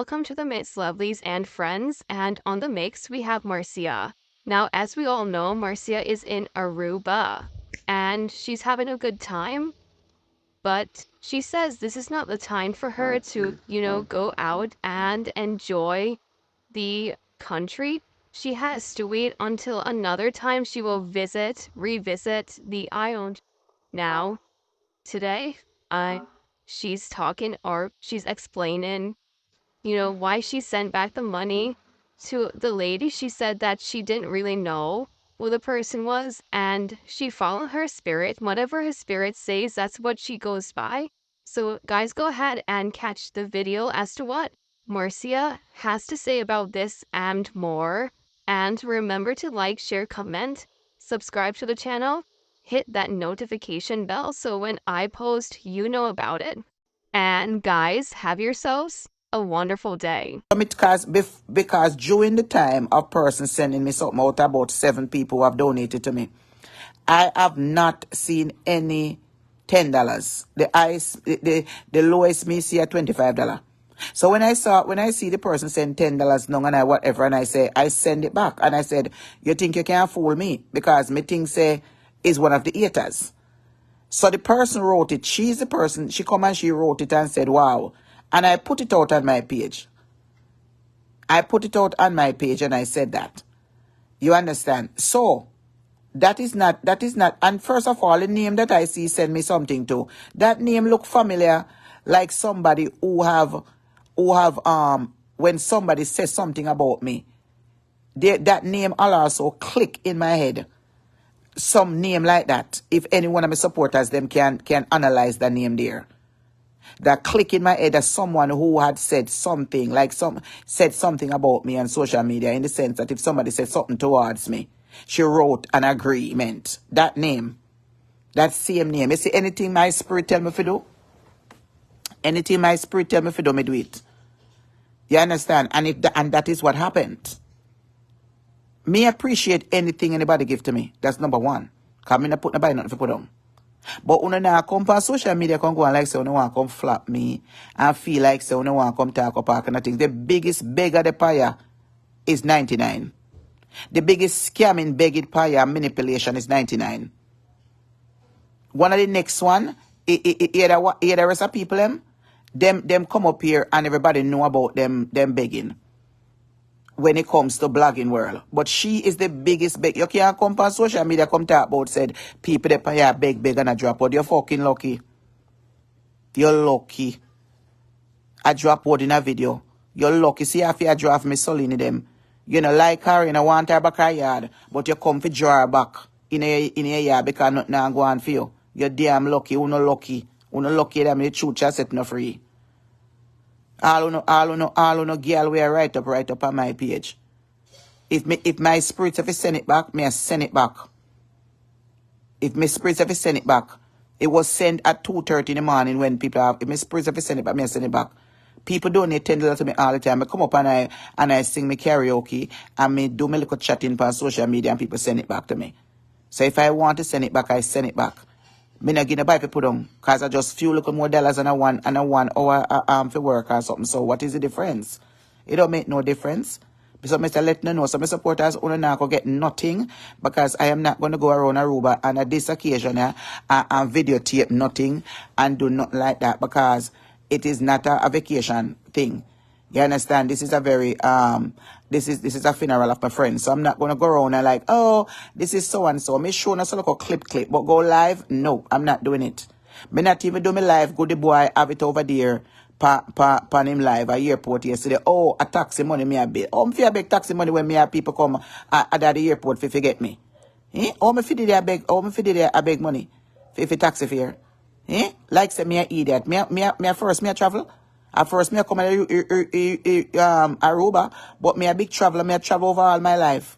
welcome to the Mix Lovelies and friends, and on the mix we have Marcia. Now, as we all know, Marcia is in Aruba, and she's having a good time, but she says this is not the time for her to, go out and enjoy the country. She has to wait until another time she will revisit the island. Now, today, I she's talking or she's explaining, why she sent back the money to the lady. She said that she didn't really know who the person was and she followed her spirit. Whatever her spirit says, that's what she goes by. So, guys, go ahead and catch the video as to what Marcia has to say about this and more. And remember to like, share, comment, subscribe to the channel, hit that notification bell so when I post, you know about it. And guys, have yourselves a wonderful day. Because during the time of person sending me something out, about 7 people who have donated to me, I have not seen any $10. The lowest me see at $25. So when I see the person send $10 no and I whatever and I send it back and I said, you think you can't fool me because me think say is one of the haters. So the person wrote it. She's the person. She come and she wrote it and said, wow. And I put it out on my page. I put it out on my page and I said that. You understand? So that is not. And first of all, the name that I see send me something to. That name look familiar, like somebody who have when somebody says something about me, that name will also click in my head. Some name like that. If any one of my supporters them can analyze the name there. That click in my head as someone who had said something, said something about me on social media, in the sense that if somebody said something towards me, she wrote an agreement. That name. That same name. You see, anything my spirit tell me to do? Anything my spirit tell me to do, me do it. You understand? And that is what happened. Me appreciate anything anybody give to me. That's number one. Because me not put nobody nothing to put on. But when I come on social media, come go and like say, when I want to come flap me, and feel like say, when I want to come talk about and things. The biggest beggar the pie is 99. The biggest scamming, begging pie and manipulation is 99. One of the next one, the rest of people, them come up here and everybody know about them begging. When it comes to blogging world. But she is the biggest beg. You can't come on social media, come talk about said people that pay beg and a drop out. You're fucking lucky. You're lucky. I drop out in a video. You're lucky. See if you draft me soul in them. You know, like her and I want her back her yard. But you come for draw her back in a yard because nothing now go on for you. You're damn lucky. You're not lucky. You're not lucky that the truth just set no free. All who know girl we are right up on my page. If my spirit if I send it back, me I send it back. If my spirit if I send it back, it was sent at 2:30 in the morning when people have. If my spirit if I send it back, me I send it back. People donate $10 to me all the time. I come up and I sing me karaoke and me do my little chatting on social media and people send it back to me. So if I want to send it back, I send it back. Me not gonna buy people them because I just few little more dollars and I want hour for work or something. So what is the difference? It don't make no difference. So Mr. Let me know. So my supporters only not gonna get nothing because I am not gonna go around Aruba and at this occasion and videotape nothing and do nothing like that because it is not a vacation thing. You understand? This is a very this is a funeral of my friend. So I'm not gonna go around and like, oh, this is so and so. Me show us a little clip, but go live? No, I'm not doing it. Me not even do me live. Go the boy have it over there. Pan him live at airport yesterday. Oh, a taxi money me a bit. Oh, me feel big taxi money when me have people come at the airport if forget me. Eh? Oh, me feel there a beg money. If taxi fare. Eh? Like say me a idiot. Me first travel. At first, me come to Aruba, but me a big traveler. Me a travel over all my life.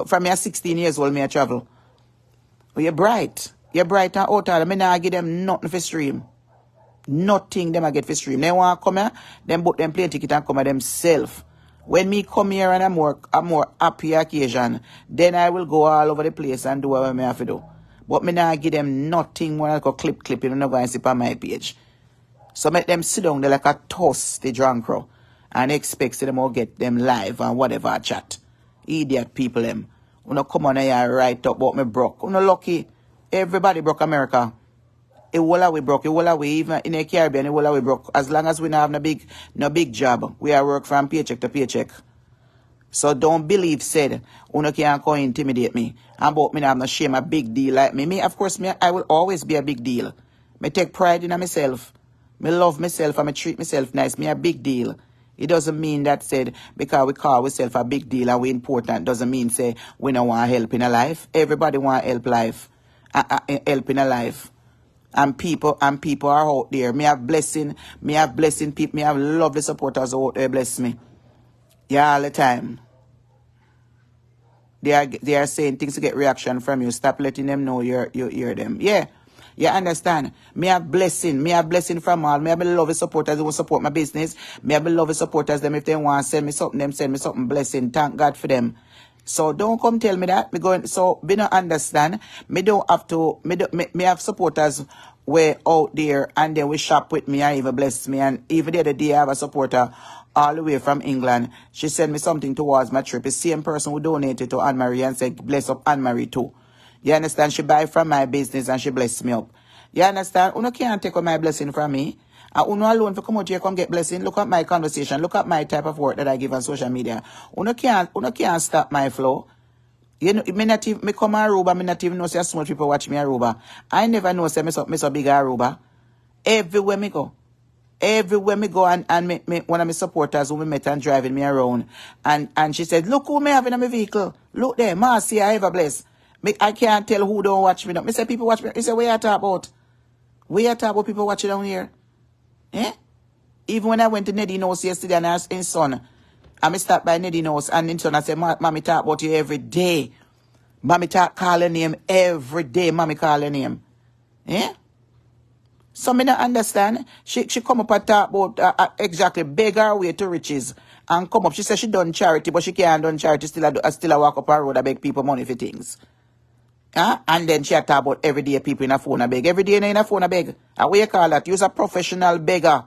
From me 16 years old, me a travel. But you're bright. You're bright and out of me nah give them nothing for stream. Nothing them I get for stream. They want to come here, them book them plane ticket and come here themselves. When me come here and I'm more happy occasion, then I will go all over the place and do whatever me have to do. But me nah give them nothing more like a clipping and not go and see on my page. So make them sit down there like a toast, the drunk crow, and expect them all get them live and whatever chat. Idiot people them. Uno come on here and write up about me broke. Uno lucky. Everybody broke America. It will we broke. It will we even in the Caribbean. It will we broke. As long as we not have no big job, we are work from paycheck to paycheck. So don't believe said uno can't go intimidate me. And about me not have no shame a big deal like me. Of course I will always be a big deal. Me take pride in myself. Me love myself and me treat myself nice. Me a big deal. It doesn't mean that said because we call ourselves a big deal and we important doesn't mean say we don't want help in a life. Everybody want help life. Help in a life. And people are out there. Me have blessing people. Me have lovely supporters out there bless me. Yeah, all the time. They are saying things to get reaction from you. Stop letting them know you hear them. Yeah. You understand? Me have blessing from all. Me have lovely supporters who will support my business. Me have lovely supporters them if they want to send me something, them send me something blessing. Thank God for them. So don't come tell me that. Me don't understand. Me don't have to me have supporters way out there and then we shop with me and even bless me. And even the other day I have a supporter all the way from England. She sent me something towards my trip. It's the same person who donated to Anne-Marie and said bless up Anne-Marie too. You understand? She buy from my business and she bless me up. You understand? Uno can't take away my blessing from me. And uno alone for come out here come get blessing. Look at my conversation. Look at my type of work that I give on social media. Uno can't stop my flow. You know, me come Aruba, me not even know so much people watch me Aruba. I never know say me so big Aruba. Everywhere me go and one of my supporters who me met and driving me around. And she said, look who me having in my vehicle. Look there, Marcia, I ever bless. I can't tell who don't watch me now. Me say people watch me. He said, what you talk about? What you talk about people watching down here? Eh? Even when I went to Neddy's house yesterday and I asked his son, I stopped by Neddy's house and his son, I said, Mommy talk about you every day. Mommy call her name every day. Mommy call her name. Eh? So me not understand. She come up and talk about exactly beg her way to riches and come up. She said she done charity, but she can't done charity. Still I walk up her road and beg people money for things. And then she talk about everyday people in a phone a beg. Every day in a phone a beg. And what you call that? You's a professional beggar.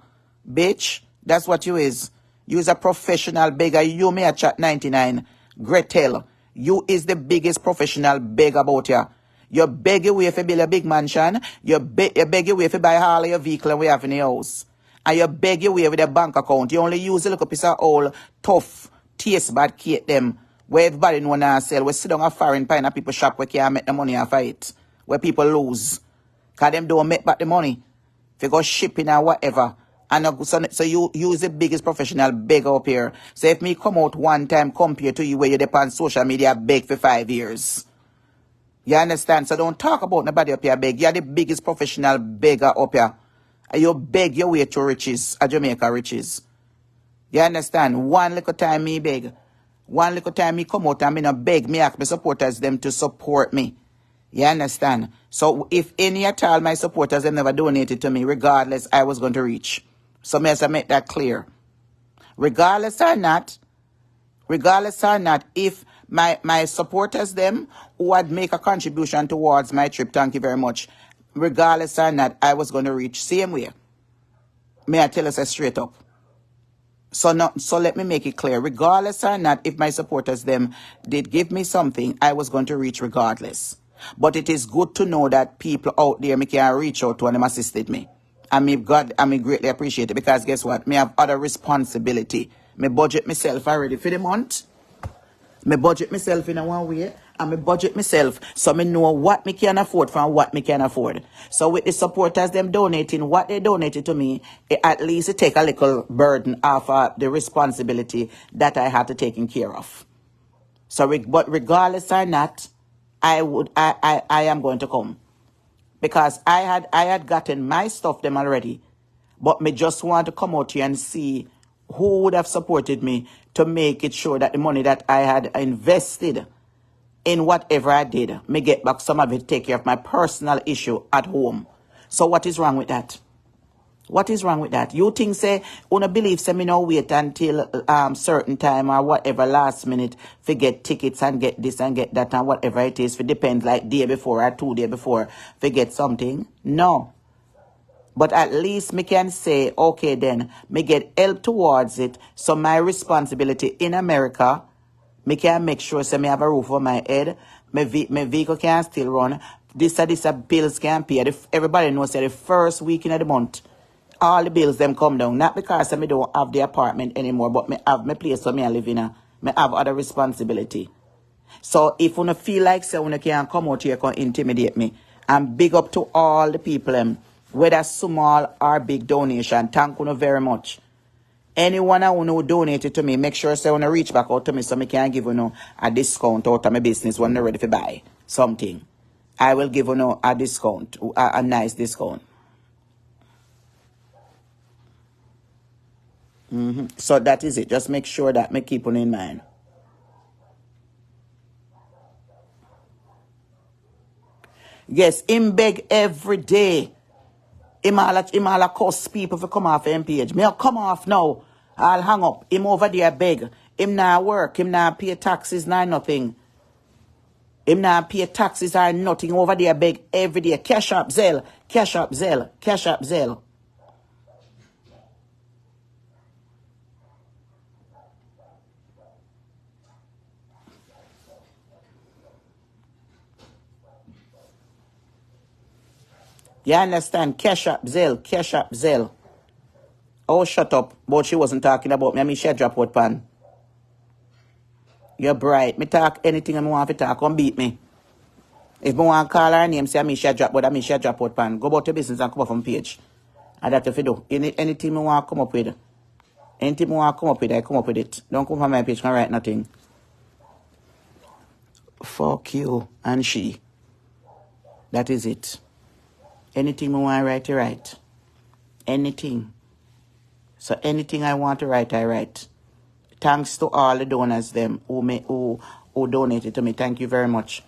Bitch. That's what you is. You's a professional beggar. You may a chat 99. Gretel. You is the biggest professional beggar about you. You beg your way if you build a big mansion. You beg your way if you buy all of your vehicle and we have in the house. And you beg your way with a bank account. You only use a little piece of old, tough, taste bad cake them. Where everybody know now sell. We sit down a foreign pine and people shop where can't make the money off of it. Where people lose. Because them don't make back the money. If you go shipping or whatever. And so you use the biggest professional beggar up here. So if me come out one time compared to you where you depend on social media beg for 5 years. You understand? So don't talk about nobody up here beg. You're the biggest professional beggar up here. And you beg your way to riches. A Jamaica riches. You understand? One little time me beg. One little time me come out and me not beg. Me ask my supporters them to support me. You understand? So if any at all my supporters have never donated to me, regardless, I was going to reach. So may I make that clear. Regardless or not, if my supporters them who would make a contribution towards my trip, thank you very much. Regardless or not, I was going to reach same way. May I tell us straight up? So let me make it clear. Regardless or not, if my supporters them did give me something, I was going to reach regardless. But it is good to know that people out there me can reach out to and them assisted me. And me greatly appreciate it because guess what? Me have other responsibility. Me budget myself already for the month. Me budget myself in a one way. And me budget myself so me know what me can afford from what me can afford. So with the supporters them donating what they donated to me, at least it take a little burden off the responsibility that I had to take care of. So but regardless or not, I am going to come. Because I had gotten my stuff them already. But me just want to come out here and see who would have supported me to make it sure that the money that I had invested in whatever I did, me get back some of it to take care of my personal issue at home. So what is wrong with that? What is wrong with that? You think say, una believe say me no wait until certain time or whatever last minute for get tickets and get this and get that and whatever it is for depend like day before or 2 days before for get something? No. But at least me can say, okay then, me get help towards it. So my responsibility in America, me can make sure say me have a roof over my head. My vehicle can still run. This bills can pay. Everybody knows that the first week in the month, all the bills them come down. Not because I don't have the apartment anymore, but me have my place where me live in. Me have other responsibility. So if you feel like say you can come out here and intimidate me, and big up to all the people, whether small or big donation, thank you very much. Anyone who donated to me, make sure say you reach back out to me so I can give you a discount out of my business when you're ready to buy something. I will give you a discount, a nice discount. So that is it. Just make sure that me keep on in mind. Yes, him beg every day. Him all cost people to come off him page. Me come off now. I'll hang up. Him over there beg. Him not work. Him not pay taxes, not nothing. Him not pay taxes or nothing. Over there beg every day. Cash up, Zelle. Cash up, Zelle. Cash up, Zelle. You understand? Cash up, Zelle. Cash up, Zelle. Oh, shut up. But she wasn't talking about me. I mean, she drop out pan. You're bright. Me talk anything I want to talk. Come beat me. If I want to call her name, say I mean she drop, but I mean she drop out pan. Go about your business and come up from page. And that's if you do. Anything I want to come up with. Anything I want to come up with, I come up with it. Don't come from my page and write nothing. Fuck you and she. That is it. Anything I want to write, I write. Anything. So anything I want to write, I write. Thanks to all the donors them who donated to me. Thank you very much.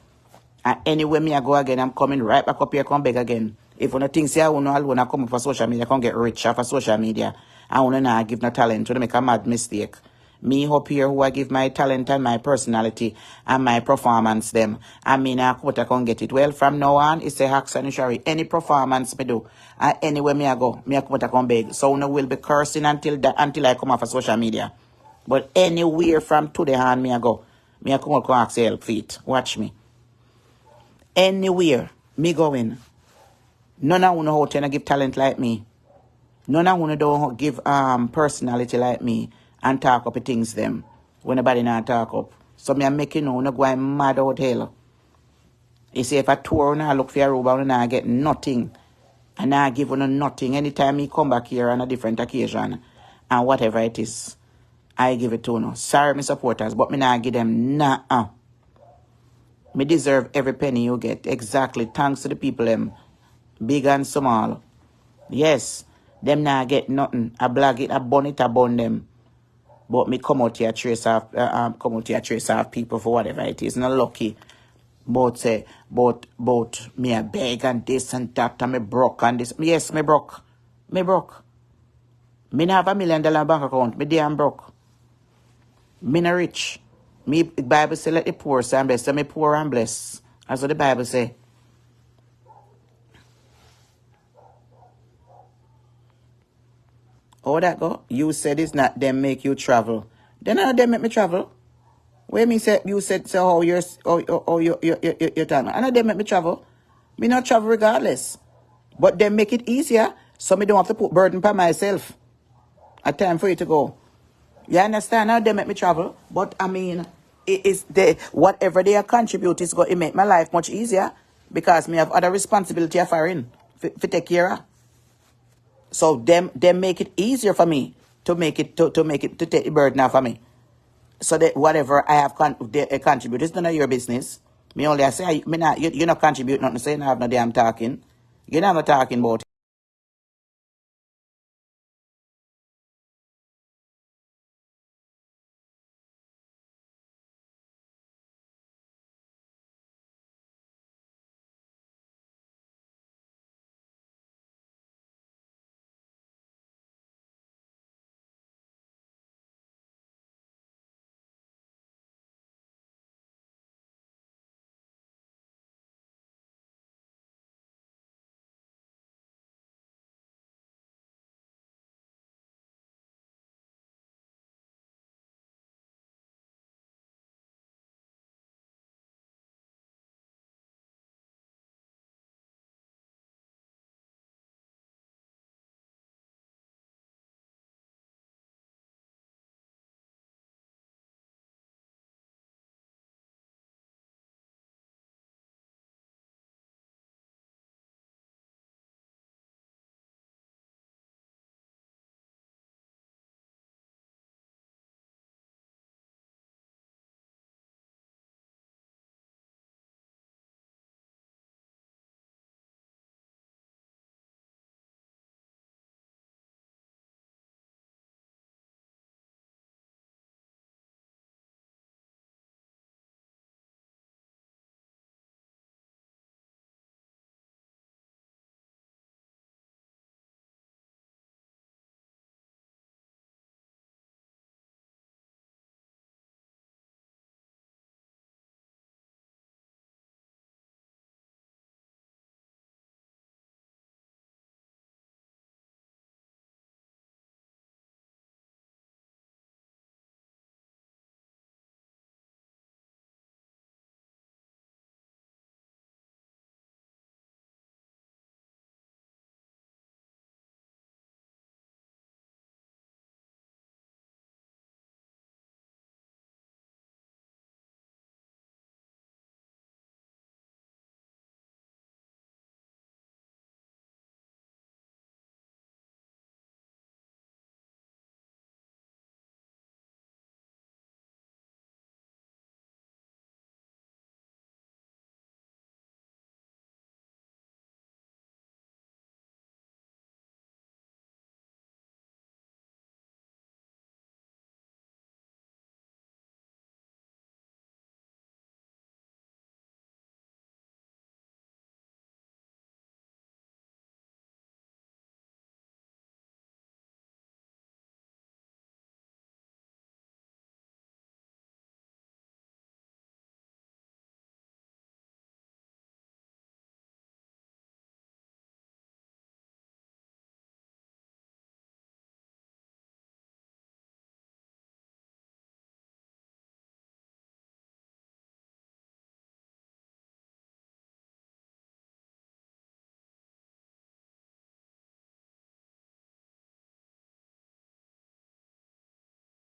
And anywhere me I go again, I'm coming right back up here, come back again. If you think say I want to come up for social media, I can get rich off of social media. I want to not give no talent to make a mad mistake. Me up here who I give my talent and my personality and my performance them. I mean I can get it. Well, from now on, it's a hacks and shari. Any performance me do. And anywhere me I go, me I come beg. So no will be cursing until I come off of social media. But anywhere from today on me I go. Me I come up and ask help feet. Watch me. Anywhere me going. None of you know how to give talent like me. None of you don't give personality like me and talk up things them when nobody not talk up. So me I make you know, no going mad out hell. You see, if I tour and I look for Aruba and I get nothing, and I give you nothing anytime he come back here on a different occasion and whatever it is, I give it to you. Sorry, my supporters, but me not give them nah. Me deserve every penny you get. Exactly. Thanks to the people them, big and small. Yes, them not get nothing. I blag it, I bun it, I bun them. But me come out here trace off people for whatever it is. Not lucky. But me a beg and this and that and me broke and this. Yes, me broke. Me broke. Me not have $1 million bank account. Me damn broke. Me not rich. Me Bible say let the poor say and bless. So me poor and bless. That's what the Bible say. How that go? You said it's not them make you travel. Then how them make me travel? Where me say you said so how you're talking. I know them make me travel. Me not travel regardless. But them make it easier so me don't have to put burden by myself. A time for you to go. You understand how they make me travel? But I mean it is whatever they contribute is going to make my life much easier because me have other responsibility of foreign for take care of. So them make it easier for me to take the burden off of me. So that whatever I have contribute, it's none of your business. Me only I say you're not contributing nothing, so you don't have no damn talking. You're not talking about it.